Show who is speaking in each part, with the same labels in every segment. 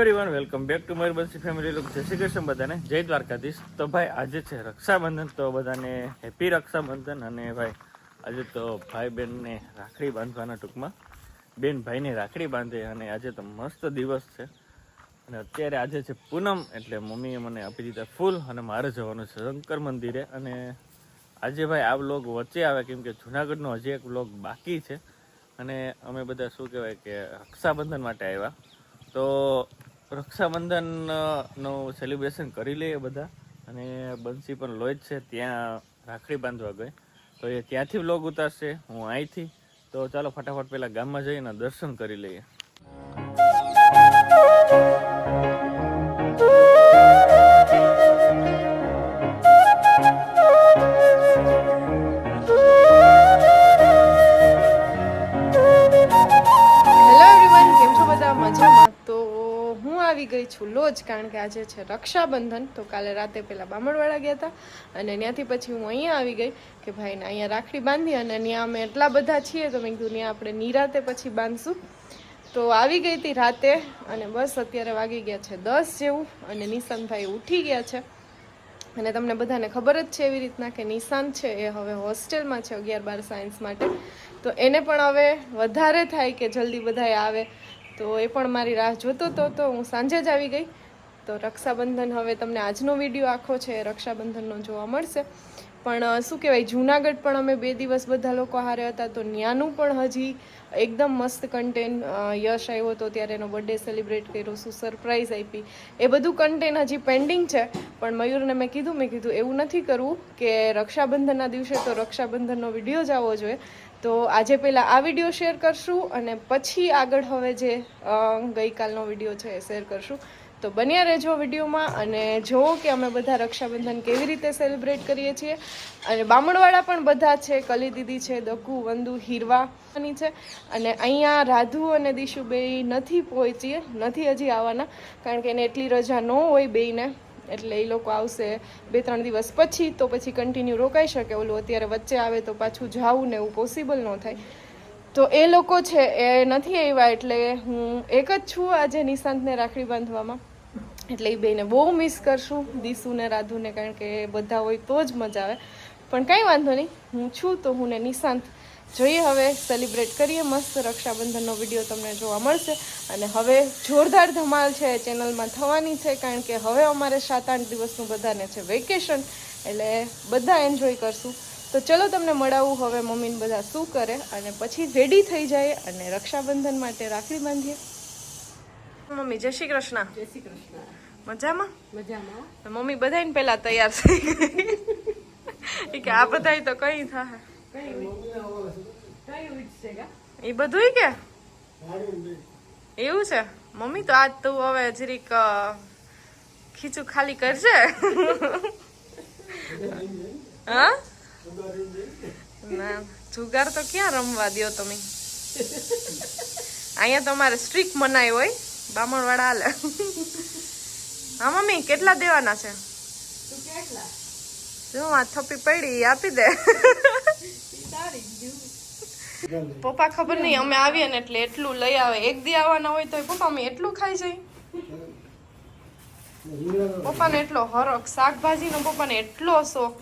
Speaker 1: Everyone welcome back to my Bansi family look. જય શ્રી કૃષ્ણ બધાને, જય દ્વારકાધીશ. તો ભાઈ આજે છે રક્ષાબંધન, તો બધાને હેપી રક્ષાબંધન. અને ભાઈ આજે તો ભાઈ બહેનને રાખડી બાંધવાના, ટૂંકમાં બેન ભાઈને રાખડી બાંધે. અને આજે તો મસ્ત દિવસ છે અને અત્યારે આજે છે પૂનમ, એટલે મમ્મીએ મને આપી દીધા ફૂલ અને મારે જવાનું છે શંકર મંદિરે. અને આજે ભાઈ આ વ્લોગ વચ્ચે આવે કેમ કે જુનાગઢનો હજી એક વ્લોગ બાકી છે અને અમે બધા શું કહેવાય કે રક્ષાબંધન માટે આવ્યા. તો રક્ષાબંધનનું સેલિબ્રેશન કરી લઈએ બધા. અને બંસી પણ લોહી જ છે, ત્યાં રાખડી બાંધવા ગઈ, તો એ ત્યાંથી વ્લોગ ઉતારશે, હું અહીંથી. તો ચાલો ફટાફટ પહેલાં ગામમાં જઈને દર્શન કરી લઈએ.
Speaker 2: આવી ગઈ છું લોજ, કારણ કે આજે છે રક્ષાબંધન. તો કાલે રાતે પહેલા બામણવાડા ગયા હતા અને ત્યાંથી પછી હું અહીંયા આવી ગઈ કે ભાઈને અહીંયા રાખડી બાંધી. અને ત્યાં અમે એટલા બધા છીએ તો મેં કીધું ત્યાં આપણે નિરાતે પછી બાંધશું. તો આવી ગઈ હતી રાતે અને બસ અત્યારે વાગી ગયા છે 10 જેવું અને નિશાંતભાઈ ઉઠી ગયા છે. અને તમને બધાને ખબર જ છે એવી રીતના કે નિશાંત છે એ હવે હોસ્ટેલમાં છે 11-12 સાયન્સ માટે. તો એને પણ હવે વધારે થાય કે જલ્દી બધાએ આવે, તો એ પણ મારી રાહ જોતો હતો. તો હું સાંજે જ આવી ગઈ. તો રક્ષાબંધન હવે તમને આજનો વિડીયો આખો છે રક્ષાબંધનનો જોવા મળશે. પણ શું કહેવાય, જૂનાગઢ પણ અમે 2 દિવસ બધા લોકો હારે હતા, તો ત્યાંનું પણ હજી એકદમ મસ્ત કન્ટેન્ટ. યશ આવ્યો હતો ત્યારે એનો બર્થડે સેલિબ્રેટ કર્યો, શું સરપ્રાઈઝ આપી, એ બધું કન્ટેન્ટ હજી પેન્ડિંગ છે. પણ મયુરને મેં કીધું એવું નથી કરવું કે રક્ષાબંધનના દિવસે તો રક્ષાબંધનનો વિડીયો જ આવવો જોઈએ. તો આજે પહેલાં આ વિડીયો શેર કરશું અને પછી આગળ હવે જે ગઈકાલનો વિડીયો છે એ શેર કરશું. તો બન્યા રહેજો વિડીયોમાં અને જુઓ કે અમે બધા રક્ષાબંધન કેવી રીતે સેલિબ્રેટ કરીએ છીએ. અને બામણવાળા પણ બધા છે, કલી દીદી છે, દકુ, વંદુ, હીરવાની છે. અને અહીંયા રાધુ અને દિશુ બે નથી પહોંચીએ, નથી હજી આવવાના, કારણ કે એને એટલી રજા ન હોય બેયને. એટલે એ લોકો આવશે 2-3 દિવસ પછી, તો પછી કન્ટિન્યુ રોકાઈ શકે. ઓલું અત્યારે વચ્ચે આવે તો પાછું જાવું ને એવું પોસિબલ ન થાય. તો એ લોકો છે એ નથી આવ્યા, એટલે હું એક જ છું આજે નિશાંતને રાખડી બાંધવામાં. એટલે એ બેને બહુ મિસ કરશું, દીસુને, રાધુને, કારણ કે બધા હોય તો જ મજા આવે. પણ કાંઈ વાંધો નહીં, હું છું તો હું ને નિશાંત જોઈએ હવે સેલિબ્રેટ કરીએ મસ્ત. રક્ષાબંધનનો વિડીયો તમને જોવા મળશે. અને હવે જોરદાર ધમાલ છે ચેનલમાં થવાની છે, કારણ કે હવે અમારે 7-8 દિવસનું બધાને છે વેકેશન, એટલે બધા એન્જોય કરશું. તો ચલો તમને મળાવું હવે મમ્મીને બધા શું કરે અને પછી રેડી થઈ જાય અને રક્ષાબંધન માટે રાખડી બાંધીએ. મમ્મી જય શ્રી કૃષ્ણ.
Speaker 3: જય શ્રી કૃષ્ણ.
Speaker 2: મજામાં?
Speaker 3: મજામાં.
Speaker 2: મમ્મી બધાને પહેલા તૈયાર થઈ ગઈ કે આ બધાય તો કઈ થાય એ બધું કે એવું છે. મમ્મી તો આજ તું હવે જરીક ખીચું ખાલી કરજે. હા ના, જુગાર તો ક્યાં રમવા દો તમે. અહીંયા તો અમારે સ્ટ્રીક મનાય હોય, બામણવાળા હાલે. હા મમ્મી કેટલા દેવાના છે? જો આ થપ્પી પડી આપી દે. પપ્પા ખબર નહીં અમે આવીએ ને એટલે એટલું લઈ આવે. એક દી આવવાના હોય તો પપ્પા અમે એટલું ખાઈ જાય. પપ્પાને એટલો હરખ શાકભાજી નો, પપ્પાને એટલો શોખ,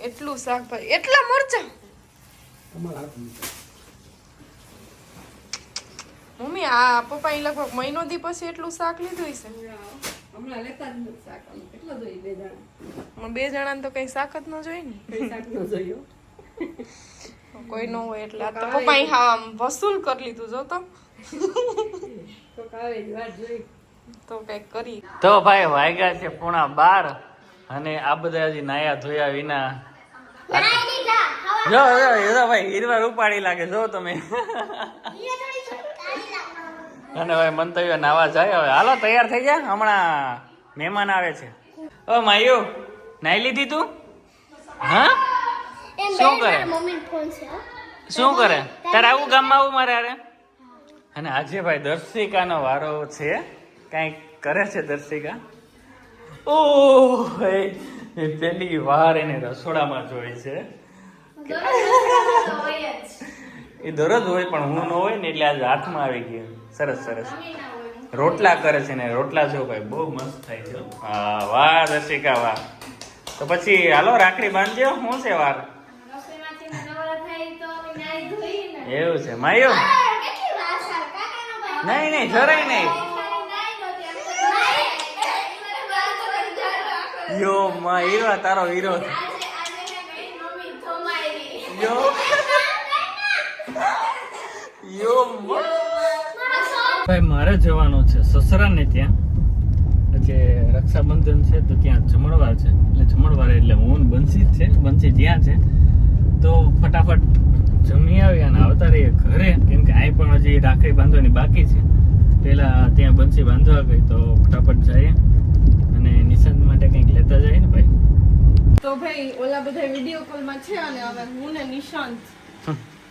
Speaker 2: એટલું શાકભાજી, એટલા મરચા. મમ્મી આ પપ્પા લગભગ મહિનો દી પછી એટલું શાક લીધું છે.
Speaker 3: હમણાં લેતા જ નથી શાક. કેટલો જોઈએ 2 જણા?
Speaker 2: 2 જણાને તો કઈ શાક જ ન જોઈએ ને.
Speaker 3: કઈ શાક ન જોયો.
Speaker 2: કોઈ ન હોય એટલે આ તો પપ્પા હા વસૂલ કરી લીધું. જો
Speaker 3: તો કાવે જ વાત જોઈ
Speaker 2: તો કઈક કરી.
Speaker 1: તો ભાઈ વાગ્યા છે 11:30 અને આ બધા હજી નાયા ધોયા વિના. જો ભાઈ હીરવાર ઉપાડી લાગે, જો તમે. અને ભાઈ મંતવ્ય નાવા જાય. હવે હાલો તૈયાર થઈ જાય, હમણાં મહેમાન આવે છે. ઓ માયુ નાઈ લીધી તું? હા શું કરે? શું કરે? તારે આવું ગામમાં આવું મારે અરે. અને આજે ભાઈ દર્શિકાનો વારો છે. કાંઈક કરે છે દર્શિકા. ઓ પેલી વાર એને રસોડામાં જોઈ છે. એ દરરોજ હોય પણ હું ન હોય ને એટલે આજે હાથમાં આવી ગયું. સરસ સરસ. રોટલા કરે છે ને રોટલા જો ભાઈ બહુ મસ્ત થાય છે હા વાહ દર્શિકા વાહ તો પછી હાલો રાખડી બાંધજો શું છે વાર એવું છે માયો નહીં જરાય નહીં યો માં હીરો તારો હીરો યો ભાઈ મારે જવાનું છે સસરાને ત્યાં જે રક્ષાબંધન છે તો ત્યાં જમણવાર છે એટલે જમણવાર એટલે હું બંસી જ છે બંસી ત્યાં છે તો ફટાફટ જમી આવી અને આવતા રહીએ ઘરે કેમ કે આ પણ હજી રાખડી બાંધવાની બાકી છે પેલા ત્યાં બંસી બાંધવા ગઈ તો ફટાફટ જઈએ અને નિશાંત માટે કંઈક લેતા જઈએ ને ભાઈ
Speaker 2: તો ભાઈ ઓલા બધા વિડીયો કોલમાં છે અને હવે હું ને નિશાંત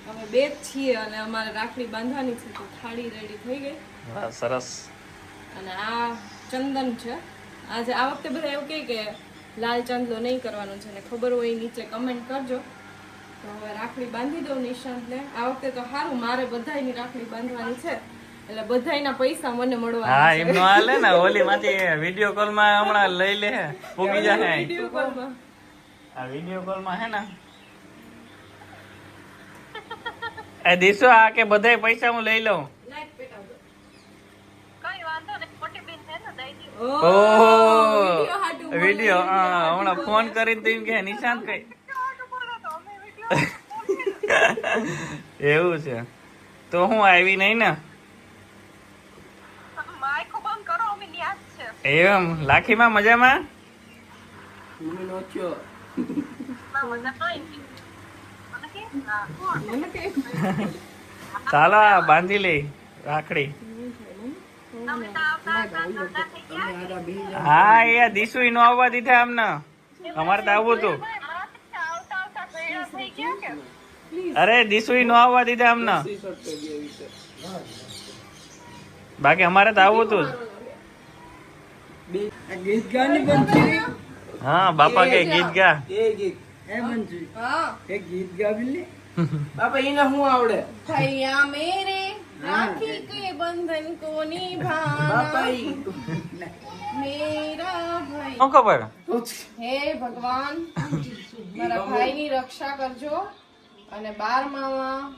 Speaker 2: અમે બે જ છીએ અને અમારે રાખડી બાંધવાની છે તો થાળી રેડી થઈ ગઈ
Speaker 1: વાહ સરસ
Speaker 2: અને આ ચંદન છે આજે આ વખતે બધા એવું કહે કે લાલ ચાંદલો નહીં કરવાનો છે ને ખબર હોય નીચે કમેન્ટ કરજો તો હવે રાખડી બાંધી દઉં નિશાંતને આ વખતે તો સારું મારે બધાયની રાખડી બાંધવાની છે એટલે બધાયના પૈસા મને
Speaker 1: હા
Speaker 2: મળવાના છે
Speaker 1: એમનો હાલે ને ઓલી માંથી વિડીયો કોલ માં હમણાં લઈ લે પૂગી જાય
Speaker 2: વિડીયો કોલમાં
Speaker 1: આ વિડીયો કોલ માં હે ને એ દીસો આ કે બધાય પૈસા હું લઈ લઉં
Speaker 2: લાઈટ પેટાવજો
Speaker 1: ઓહો વિડીયો હમણાં ફોન કરીને તો એમ કે નિશાંત કઈ એવું છે તો હું આવી નહીં ને એમ લાખીમાં મજામાં ચાલો આ બાંધી લે રાખડી હા એ દીસુ નો આવવા દીધા અમને અમારે તો આવવું હતું અરે દીસુ નો આવવા દીધા અમને બાકી અમારે તો આવવું હતું હા બાપા કે ગીત ગા
Speaker 2: भैया मेरे राखी के बंधन को निभाना मेरा भाई
Speaker 1: શું ખબર
Speaker 2: હે ભગવાન મારા ભાઈની રક્ષા કરજો અને 12માં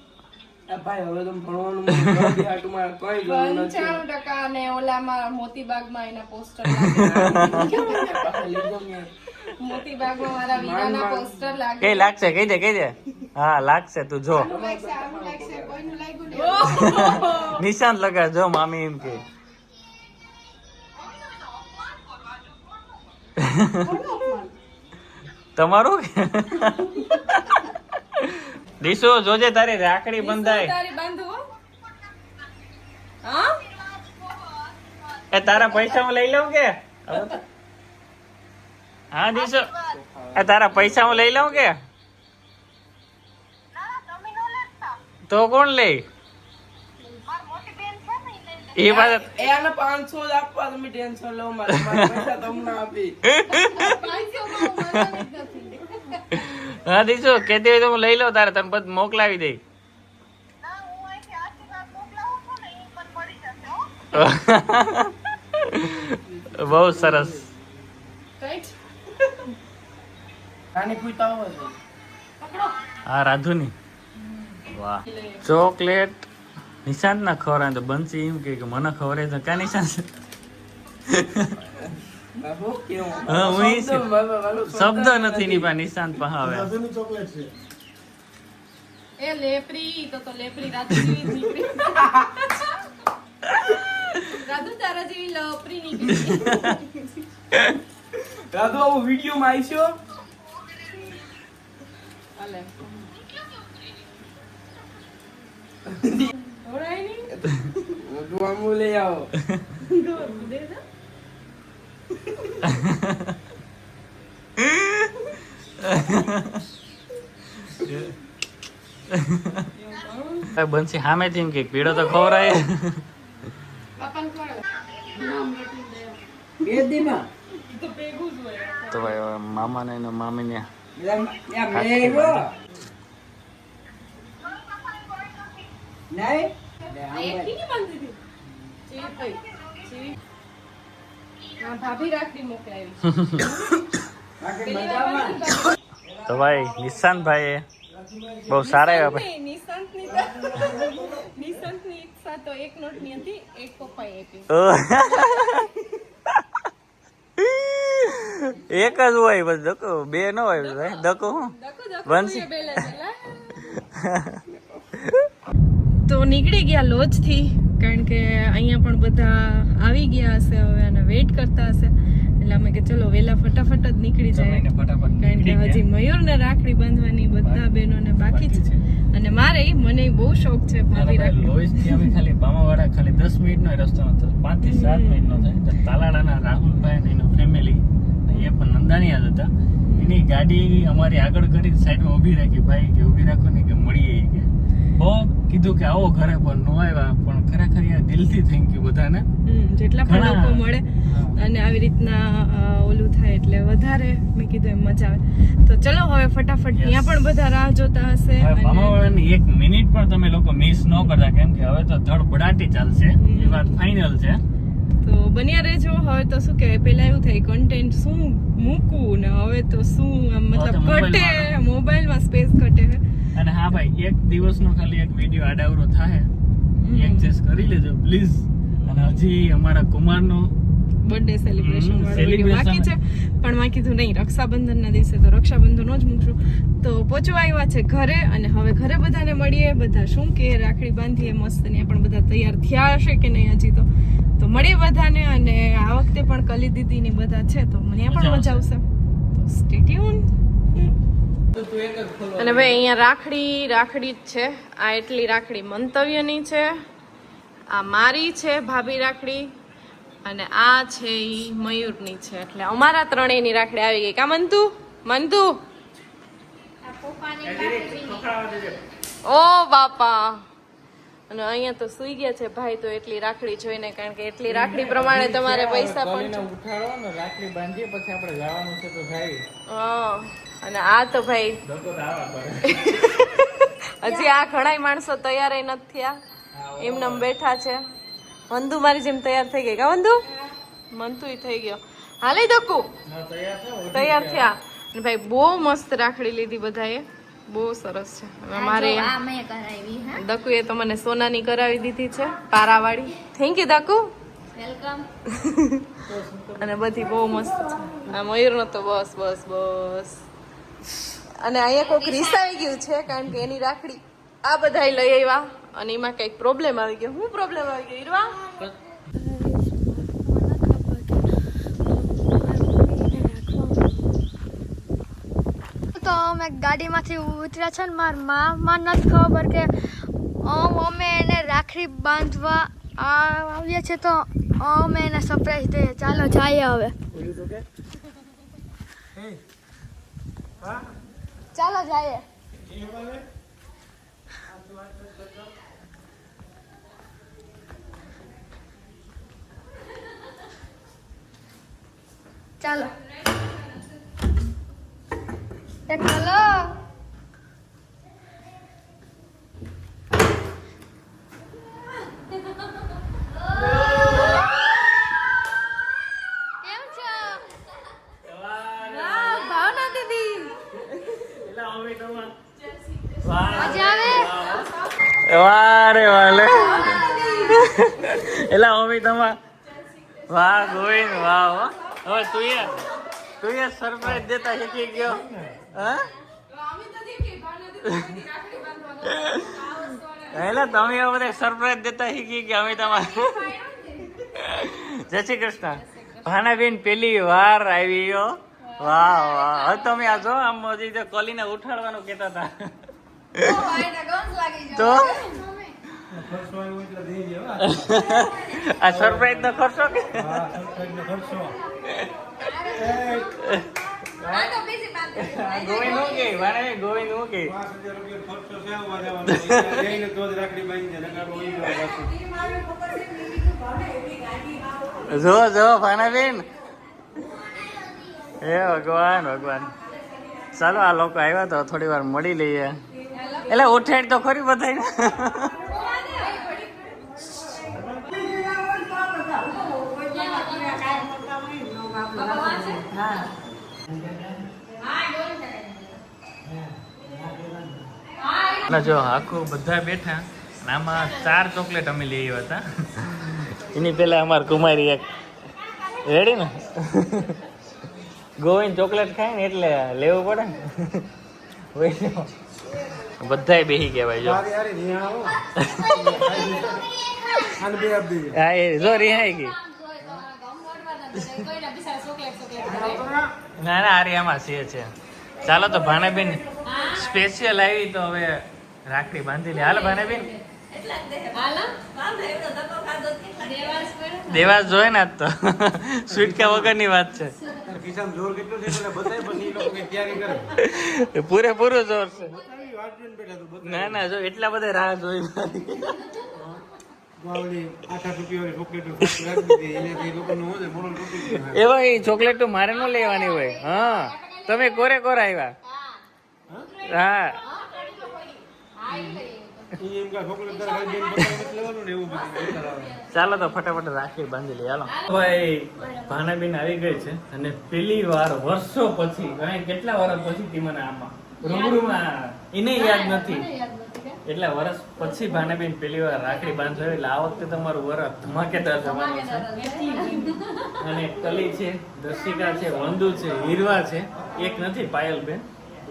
Speaker 2: પંચાણું ટકા ને ઓલામાં મોતીબાગમાં એના પોસ્ટર મોતીબાગમાં મારા વીરાના પોસ્ટર લાગે
Speaker 1: કઈ લાગશે કહી દે હા લાગશે તું જો
Speaker 2: કોઈનું લાગ્યું નહીં
Speaker 1: નિશાન લગાડ જો મામી એમ કે તમારું દીશો જોજે તારી રાખડી બંધાય
Speaker 2: તારી બાંધવો હા
Speaker 1: એ તારા પૈસા હું લઈ લઉં કે હા દીશો એ તારા પૈસા હું લઈ લઉં કે તો કોણ લે એ વાત
Speaker 4: એને 500 જ આપવા તમે ટેન્શન લો મારા પૈસા તમને આપી
Speaker 1: હા દીશો કેતી હોય તો હું લઈ લઉં તારે તને પછી મોકલાવી દઈ બહુ સરસ
Speaker 4: નાની પૂછતા હોય
Speaker 1: હા રાધુની વાહ ચોકલેટ નિશાંત ના ખવડાવે તો બંસી એમ કે મને ખવડાવે તો ક્યાં નિશાંત
Speaker 4: બાબુ કેવું
Speaker 1: હા હું ઈ છું. શબ્દ નથી ની પા નિશાંત પા હવે
Speaker 2: એ લેપરી તો લેપરી રાધુ જેવી નીકળી રાધુ તારા જેવી લપરી નીકળી
Speaker 4: દાદુ આવો વિડિયો માં આઈશો
Speaker 2: હાલે ઓરાય ની
Speaker 4: બધું આમુ લઈ આવો
Speaker 2: દે દે
Speaker 1: બંસી સામે થી કે પીળો તો ખવડાય
Speaker 2: પાપાને ખવડાવે નામ લખી દે
Speaker 4: બે દીમાં
Speaker 2: તો ભેગું જ હોય
Speaker 1: તો ભાઈ હવે મામા ને મામી ને
Speaker 4: યા મેવો નહીં
Speaker 2: આ એકની બાંધી હતી જે કઈ પછી હા ભાભી રાખડી મોકલાવી
Speaker 1: તો ભાઈ નિશાંતભાઈ બહુ સારા એવા ભાઈ
Speaker 2: નિશાંતની ઈચ્છા તો એક નોટની હતી, એક પપ્પાએ આપી.
Speaker 1: એક જ હોય બસ દકો, બે ન હોય ભાઈ દકો હું વંશી.
Speaker 2: તો નીકળી ગયા લોજ થી, કારણ કે અહીંયા પણ બધા આવી ગયા હશે હવે અને વેઇટ કરતા હશે, એટલે અમે કે ચલો વેલા ફટાફટ જ નીકળી જાય, કારણ કે હજી મયુરને રાખડી બાંધવાની બધા બહેનોને બાકી છે. અને મને બહુ શોખ છે ભાભી રાખડી.
Speaker 1: લોહીથી અમે ખાલી બામાવાળા ખાલી 10 મિનિટનો રસ્તો હતો, 5 થી 7 મિનિટનો થાય. તાલાડાના રાહુલભાઈ અને એનો ફેમિલી એ પણ નંદાણીયા જ હતા. એની ગાડી અમારી આગળ કરી સાઈડમાં ઊભી રાખી, ભાઈ કે ઊભી રાખો ને કે મળીએ કે બહુ કીધું કે આવો ઘરે પણ ન આવ્યા, પણ ખરેખર યાર દિલથી થેન્ક યુ બધાને.
Speaker 2: જેટલા પણ લોકો મળે અને આવી રીતના ઓલું થાય એટલે વધારે મેં કીધું એમ મજા આવે. તો ચલો હવે ફટાફટ ત્યાં પણ બધા રાહ જોતા હશે.
Speaker 1: બામાવાળાની 1 મિનિટ પણ તમે લોકો મિસ ન કરતા, કેમ કે હવે તો ધડબડાટી ચાલશે, એ વાત ફાઇનલ છે.
Speaker 2: તો બન્યા રહેજો. હવે તો શું કહેવાય, પેલા એવું થાય કન્ટેન્ટ શું મૂકવું ને હવે તો શું મતલબ ઘટે, મોબાઈલમાં સ્પેસ ઘટે.
Speaker 1: અને હા ભાઈ, એક દિવસનો ખાલી એક વિડિયો આડાવરો થાય, એડજસ્ટ કરી લેજો પ્લીઝ. અને હજી અમારા કુમારનો
Speaker 2: બર્થડે સેલિબ્રેશન બાકી છે, પણ મેં કીધું નહીં, રક્ષાબંધનના દિવસે તો રક્ષાબંધન જ મૂકશું. તો પહોંચવા આવ્યા છે ઘરે, અને હવે ઘરે બધાને મળીએ, બધા શું કે રાખડી બાંધીએ મસ્ત. ત્યાં પણ બધા તૈયાર થયા હશે કે નહીં હજી તો મળીએ બધાને. અને આ વખતે પણ કલી દીદીની બધા છે, તો મને પણ મજા આવશે. તો સ્ટે ટ્યુન. અને ભાઈ અહીંયા રાખડી જ છે. આ એટલી રાખડી મંતવ્યની છે, આ મારી છે ભાભી રાખડી, અને આ છે ઈ મયુરની છે. એટલે અમારા ત્રણેયની રાખડી આવી ગઈ. કા મંતુ ઓ બાપા. અને અહીંયા તો સુઈ ગયા છે ભાઈ, તો એટલી રાખડી જોઈને, કારણ કે એટલી રાખડી પ્રમાણે તમારે પૈસા પણ
Speaker 1: ઉઠાડો ને રાખડી બાંધીએ, પછી આપણે જવાનું છે તો જાય.
Speaker 2: હા. અને આ તો ભાઈ હજી આ ઘણા માણસો તૈયાર નથી થયા, એમને બેઠા છે. વંદુ મારી જેમ તૈયાર થઈ ગઈ. કા વંદુ? મંતુ થઈ ગયો. હાલે દકુ તૈયાર થયા. અને ભાઈ બહુ મસ્ત રાખડી લીધી બધાએ, બહુ સરસ છે. મારે દકુ એ તો મને સોનાની કરાવી દીધી છે, પારાવાળી. થેન્ક યુ દકુ. વેલકમ. અને બધી બહુ મસ્ત છે. આ મયુરનો તો બસ. અને અહીંયા કોઈક રીસાઈ ગયું છે, કારણ કે એની રાખડી આ બધા લઈ આવ્યા અને એમાં કઈક પ્રોબ્લેમ આવી ગયો. શું પ્રોબ્લેમ આવી ગયો ઈરવા?
Speaker 5: તો અમે ગાડીમાંથી ઉતર્યા છે ને મારા માં નથી ખબર કે અમે એને રાખડી બાંધવા આવ્યા છે, તો અમે એને સરપ્રાઈઝ દઈએ. ચાલો જઈએ હવે. ચાલો જઈએ. ચાલો ચાલો.
Speaker 1: વારે વાલે એલા મમ્મી તમા વાહ ગોવિંદ વાહ. હવે તું એ સરપ્રાઈઝ દેતા શીખી ગયો. એટલે તમે હવે બધા સરપ્રાઈઝ દેતા શીખી ગયા અમે તમારે. જય શ્રી કૃષ્ણ. ભાનાબેન પેલી વાર આવી ગયો. વાહ વાહ. હવે તમે આ જો આમ હજી કોલીને ઉઠાડવાનું કેતા હતા તો આ સરપ્રાઈઝ નો ખર્ચો કે ગોવિંદ હું કે વાને ગોવિંદ હું કે જો ભાનાબેન. હે ભગવાન. ચાલો આ લોકો આવ્યા તો થોડી વાર મળી લઈએ. એટલે ઉઠાડ તો ખરી બધાય. જો આખું બધા બેઠા અને આમાં 4 ચોકલેટ અમે લઈ આવ્યા હતા. એની પેલા અમાર કુમારી એક રેડી ને ગોવિંદ ચોકલેટ ખાય ને એટલે લેવું પડે ને. બધાય બેહી ગયા ભાઈ જો. હા એ જો રિહાઈ ગઈ. ના ના આરી આમાં છે. ચાલો તો ભાણાબેન સ્પેશિયલ આવી તો હવે રાખડી બાંધી લે. હાલ ભાણાબેન દેવાસ જોઈ ને આજ તો સ્વીટકા વગરની વાત છે. પૂરેપૂરું જોર છે. ના ના જો એટલા બધા રાહ જોઈ એવા એ ચોકલેટ તો મારે ન લેવાની હોય. હા તમે કોરે કોરા આવ્યા. હા ચાલો તો ફટાફટ રાખી બાંધી લઈએ. હાલો ભાઈ ભાણાબેન આવી ગઈ છે અને પેલી વાર વર્ષો પછી કેટલા વર્ષ પછી તી મને આમાં રૂબરૂમાં એને યાદ નથી. એટલા વર્ષ પછી ભાણાબેન પેલી વાર રાખડી બાંધો એટલે આ વખતે તમારું વરસ ધમાકેદાર જવાનું છે. અને કલી છે, દર્શિકા છે, વંદુ છે, હીરવા છે, એક નથી પાયલબેન,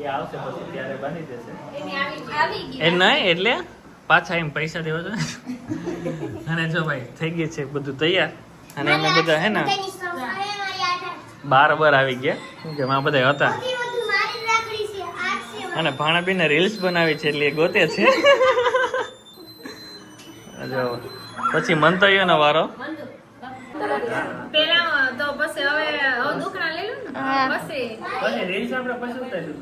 Speaker 1: એ આવશે પછી ત્યારે બાંધી દેશે. એ નહીં એટલે પાછા એમ પૈસા દેવા જોઈએ. અને જો ભાઈ થઈ ગઈ છે બધું તૈયાર અને અમે બધા હે ને બાર આવી ગયા કે માં બધા હતા. અને ભાણાબેન રીલ્સ બનાવી છે એટલે એ ગોતે છે. જો પછી મંતવ્યનો વારો. પછી રીલ્સ આપણે પછી ઉતારીશું.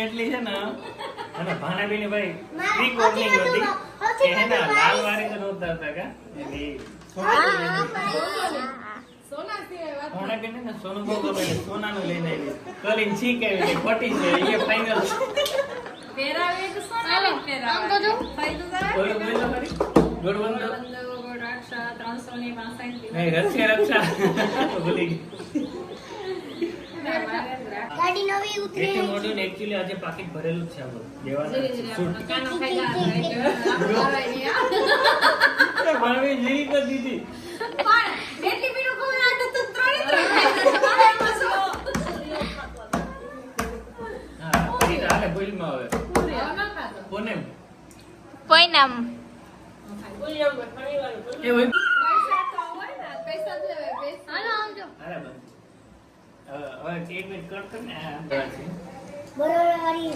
Speaker 1: એટલી છે ને અને ભાણાબેન ભાઈ ટ્રીક ઓપનિંગ હતી કે હે ને લાલ વારી તો નહોતા હતા કા ભાણાબેન ને સોનું બહુ ગમે એટલે સોનાનું લઈને આવી. કલીન છીક આવી ખોટી છે એ ફાઇનલ. રક્ષા ભૂલી ગઈ.
Speaker 5: ગાડી નવી ઉતરી
Speaker 1: એટલું મોડું ને એક્ચ્યુઅલી આજે પાકીટ ભરેલું જ છે આપણું દેવાના ભાણાબેન જીરી કરી દીધી. હા પછી તો હાલે ભૂલમાં આવે કોને
Speaker 5: પોઈનામ
Speaker 1: એ હોય અરે બસ હવે એક મિનિટ કટ કર ને આ
Speaker 5: બરોડાની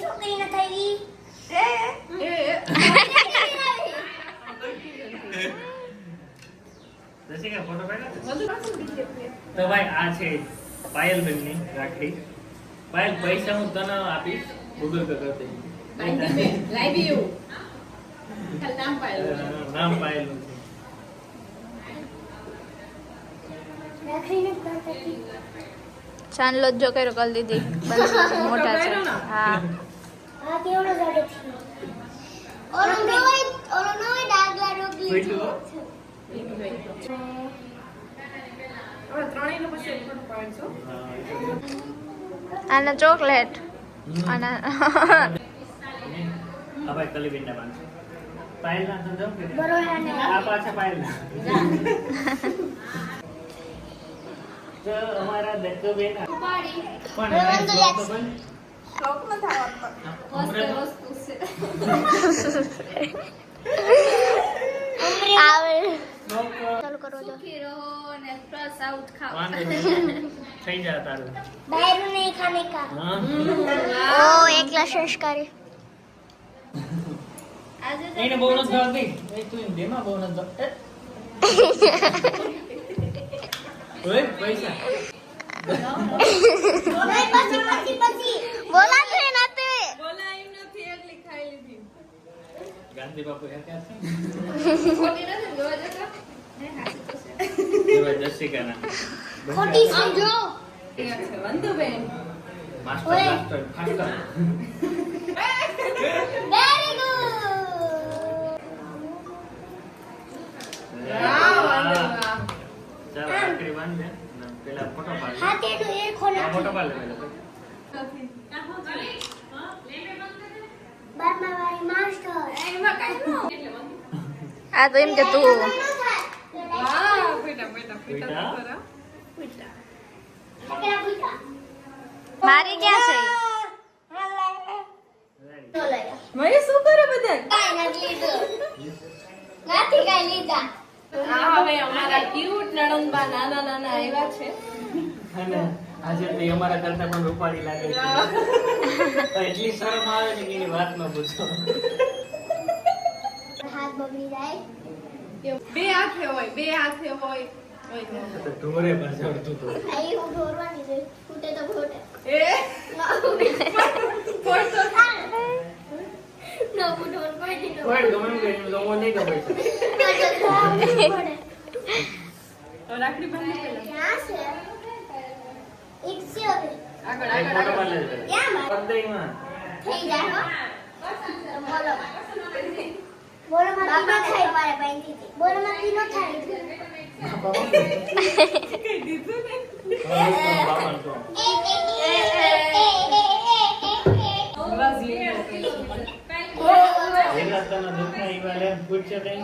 Speaker 5: છોકરી ન થઈ.
Speaker 1: ફોટો તો ભાઈ આ છે પાયલબેન ની રાખડી. પાયલ પૈસા હું તને આપીશ ગૂગલ પે કરતી. નામ પાયલ નું છે.
Speaker 5: ચાંદલો જો કર્યો કરી દીધી મોટા છે. હા આ કેવડો જાડો છે. ઓલો નોય ડાગલા રોગલી છે. આના ચોકલેટ આના
Speaker 1: હવે કલીબેન ના બાંધો. પાયલ ના તો જમ કે આ પાછા પાયલ ના તો અમારા દેખો બેન પણ
Speaker 3: શોખ ન થવા વસ્તુ છે.
Speaker 5: આવે ચાલુ કરો જો
Speaker 3: સુખી રહો ને પ્લસ આઉટ ખાઓ.
Speaker 1: થઈ જાય તારું
Speaker 5: બાયરું નહીં ખાને કા. ઓ એકલા સંસ્કારી.
Speaker 1: એને બહુ નથી ભાવતી. એ તું એમ દેમાં બહુ નથી ભાવતી. ઓય પૈસા
Speaker 5: બોલાતું એ નાતે
Speaker 1: ગાંધી બાપુ હે ક્યાં છે?
Speaker 3: ખોટી નથી જોવા જતા.
Speaker 1: જસિકાના
Speaker 5: ખોટી સમજો
Speaker 2: વંદુબેન
Speaker 1: master blaster faster
Speaker 5: very good
Speaker 1: ચાલો આખરી બાંધ દે પેલા ફોટો પાડ
Speaker 5: હા તેનું એ ખોના
Speaker 1: ફોટો પાડ લે
Speaker 5: બારમાં વાળી માસ્ટર
Speaker 2: આ તો એમ કે તું
Speaker 5: મારી ક્યાં છે
Speaker 2: મેં શું કરે બધા
Speaker 5: કાઈ નથી લીધું નથી કાઈ લીધા
Speaker 2: હવે અમારા ક્યુટ નણંદબા નાના નાના આવ્યા છે
Speaker 1: અને આજે તો અમારા કરતા પણ રૂપાળી લાગે છે એટલી શરમ આવે છે કે એની વાત ન પૂછો
Speaker 5: હાથ બગડી જાય
Speaker 2: બે હાથે હોય
Speaker 1: તો ઢોરે બસડતું તો
Speaker 5: આઈ હું ઢોરવાની છે ફૂટે તો ફૂટે
Speaker 2: એ ફોટો
Speaker 5: નો ફૂટવાનું કોઈ નહીં
Speaker 1: કોઈ ગમે કે લોકો નહીં ગમે છે
Speaker 2: તો રાખડી બાંધી પેલા
Speaker 5: ક્યાં છે એક છે હવે
Speaker 2: આગળ
Speaker 1: એક ફોટો પાડ લે
Speaker 5: ક્યાં મારે
Speaker 1: પંદરીમાં
Speaker 5: થઈ જાય બોલો બોલો માં બાબા ખાઈ મારે બાંધી હતી બોલો માં કી નો થાય
Speaker 2: કઈ દીધું ને
Speaker 1: બાબા તો
Speaker 2: ગ્લાસ લઈ લો
Speaker 1: એલાતના દુખના ઈવાલે પૂછે કઈ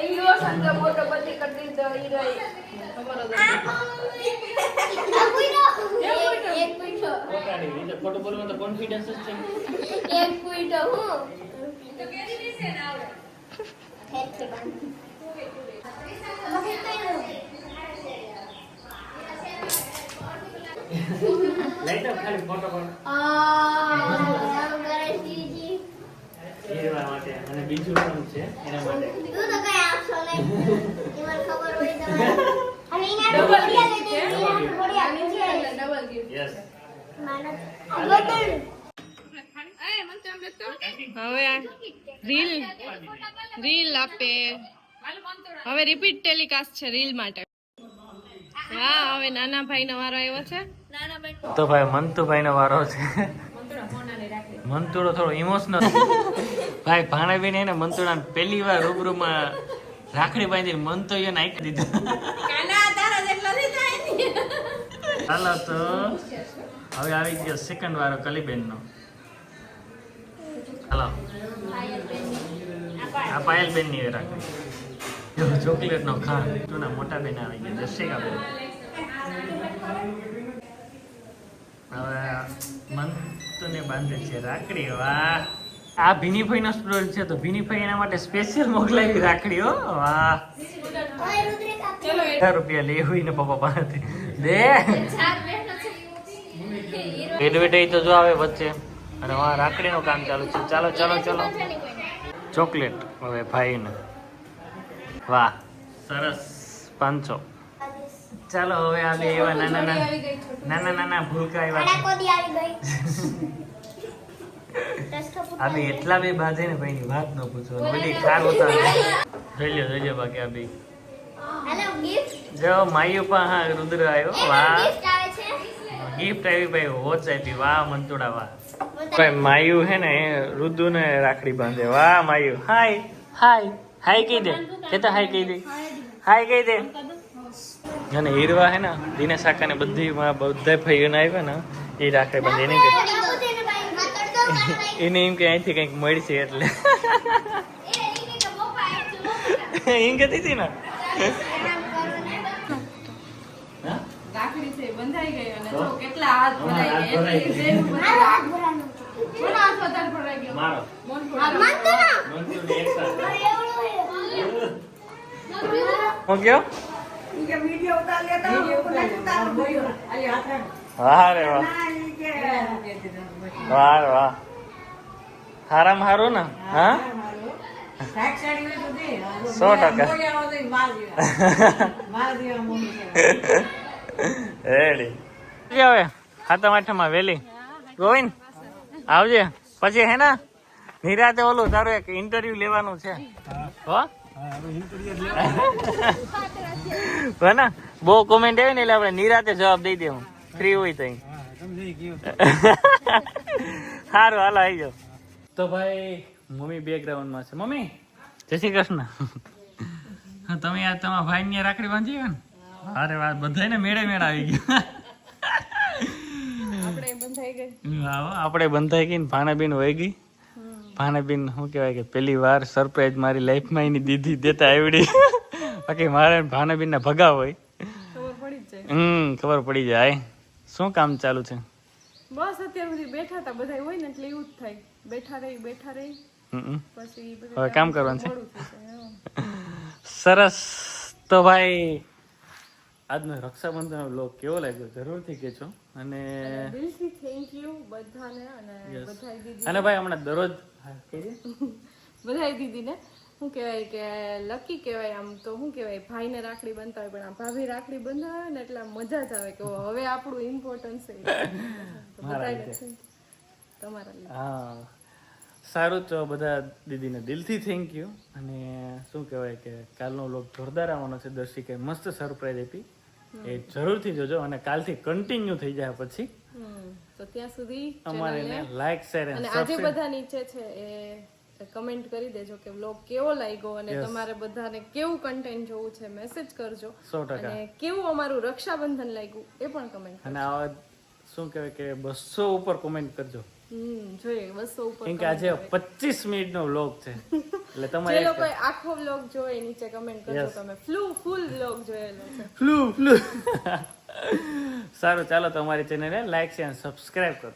Speaker 2: ઈરો સંતો મોટો બધી કરી દીધો ઈરો ખબર જ
Speaker 5: એક પૂછો
Speaker 1: ઓકાડી રીતે ફોટો બોલવામાં તો કોન્ફિડન્સ જ છે
Speaker 5: એક પૂછો હું તો કેદી વિશે ના આવડે હેઠે બાંધી
Speaker 1: લાઈટ અપ ખાલી ફોટો પણ એવા માટે અને બીજું પણ છે એના માટે
Speaker 2: ડબલ ગિફ્ટ
Speaker 1: યસ
Speaker 2: હવે આ રીલ આપે હવે રિપીટ ટેલિકાસ્ટ છે રીલ માટે હા હવે નાના ભાઈ નો વારો આવ્યો છે
Speaker 1: તો ભાઈ મંતુભાઈ નો વારો છે મંતુડો થોડો ઇમોશનલ ભાઈ ભાણાબેન એને મંતુડા પહેલી વાર રૂબરૂમાં રાખડી બાંધીને મન તો એને નાખી દીધું ચાલો તો હવે આવી ગયો સેકન્ડ વારો કલીબેન નો ચાલો આ પાયલબેન ની રાખડી ચોકલેટ નો ખાન ના મોટા બેન આવી ગયા જશિકા બેન હવે મંતુને બાંધે છે રાખડી વાહ આ ભીનીભાઈ નો સ્ટુડન્ટ છે તો ભીનીભાઈ એના માટે સ્પેશિયલ મોકલાવી રાખડી હો વાહ ₹1000 લેવી ને પપ્પા પાસેથી દે એડવર્ટાઈઝ તો જો આવે વચ્ચે અને વાહ રાખડીનું કામ ચાલુ છે ચાલો ચાલો ચાલો ચોકલેટ હવે ભાઈને વાહ સરસ 500 ચાલો હવે આ બે એવા નાના ભૂલકા આવ્યા આ બે એટલા બે બાંધે ને ભાઈ ની વાત ન પૂછો બધી ખાર હોતા જોઈ લો બાકી આ બે જો માયુ પા હા રુદ્ર આવ્યો વાહ ગિફ્ટ આવી ભાઈ વોચ આપી વાહ મંતુડા વાહ ભાઈ માયુ હે ને રુદ્રુ ને રાખડી બાંધે વાહ માયુ હાય હાય હાય કહી દે કેતા હાય કહી દે હાય કહી દે અને હીરવા હે ને દિનેશ કાકા ને બધી બધા ભાઈઓને આવ્યા ને એ રાખડી બાંધે એને એમ કે અહીંથી કંઈક મળશે એટલે એમ કહેતી હતી ને
Speaker 2: રાખડી છે બંધાઈ ગઈ અને જો કેટલા હાથ ભરાઈ ગયા કોનો હાથ વધારે ભરાઈ ગયો
Speaker 1: મારો મંતુને એક સાથે હું કયો વાહ રે વાહ વાહ રે વાહ હારામ હારું ને હા 100% રેડી હવે હાથમ આઠમાં વેલી ગોવિંદ આવજે પછી હે ને નિરાતે ઓલું તારું એક ઇન્ટરવ્યુ લેવાનું છે હો ના બહુ કોમેન્ટ આવી ને એટલે આપણે નિરાતે જવાબ દઈ દેવું ફ્રી હોય તો સારું હાલો આવી જાઓ તો ભાઈ મમ્મી બેકગ્રાઉન્ડમાં છે મમ્મી જય શ્રી કૃષ્ણ હા તમે યાર તમારા ભાઈ રાખડી બાંધી ને અરે વાત બધાને મેળે મેળ આવી ગયો આપણે બંધાઈ ગઈ ને ભાણાબેન વહી ગઈ ભાણાબેન શું કહેવાય કે પહેલી વાર સરપ્રાઈઝ મારી લાઈફમાં એની દીદી દેતા આવડી બાકી મારે ભાણાબેન ના ભગા હોય ખબર પડી જાય શું કામ ચાલુ છે
Speaker 2: બસ અત્યાર સુધી બેઠા હતા બધા હોય ને એટલે એવું જ થાય બેઠા રહી પછી
Speaker 1: હવે કામ કરવાનું છે સરસ તો ભાઈ આજનો રક્ષાબંધન બ્લોગ કેવો લાગ્યો જરૂરથી કહેજો અને
Speaker 2: દિલથી થેન્ક યુ બધાને અને બધાય દીદી
Speaker 1: અને ભાઈ હમણાં દરરોજ
Speaker 2: બધાય દીદીને શું કહેવાય કે લકી કહેવાય આમ તો શું કહેવાય ભાઈને રાખડી બંધતા હોય પણ આ ભાભી રાખડી બંધાવે ને એટલે મજા જ આવે કે હવે આપણું ઇમ્પોર્ટન્સ છે તમારા
Speaker 1: હા સારું તો બધા દીદીને દિલથી થેન્ક યુ અને શું કહેવાય કે કાલનો વ્લોગ જોરદાર આવવાનો છે દર્શિકે મસ્ત સરપ્રાઈઝ આપી એ જરૂરથી જોજો અને કાલથી કન્ટિન્યુ થઈ જાય પછી
Speaker 2: તો ત્યાં સુધી
Speaker 1: અમારે લાઈક શેર
Speaker 2: અને આજે બધા નીચે છે એ કમેન્ટ કરી દેજો કે વ્લોગ કેવો લાગ્યો અને તમારે બધાને કેવું કન્ટેન્ટ જોવું છે મેસેજ કરજો
Speaker 1: 100%
Speaker 2: અને કેવું અમારું રક્ષાબંધન લાગ્યું એ પણ કમેન્ટ
Speaker 1: અને આવા શું કહેવાય કે 200 ઉપર કોમેન્ટ કરજો
Speaker 2: જોઈએ 200 ઉપર
Speaker 1: કેમ કે આજે 25 મિનિટનો વ્લોગ છે એટલે
Speaker 2: જે
Speaker 1: તમારે
Speaker 2: લોકોએ આખો વ્લોગ જોયો નીચે કમેન્ટ કરજો તમે ફૂલ વ્લોગ જોયેલો છે
Speaker 1: ફ્લુ સારું ચાલો તમારી ચેનલને લાઈક શેર અને સબસ્ક્રાઇબ કરો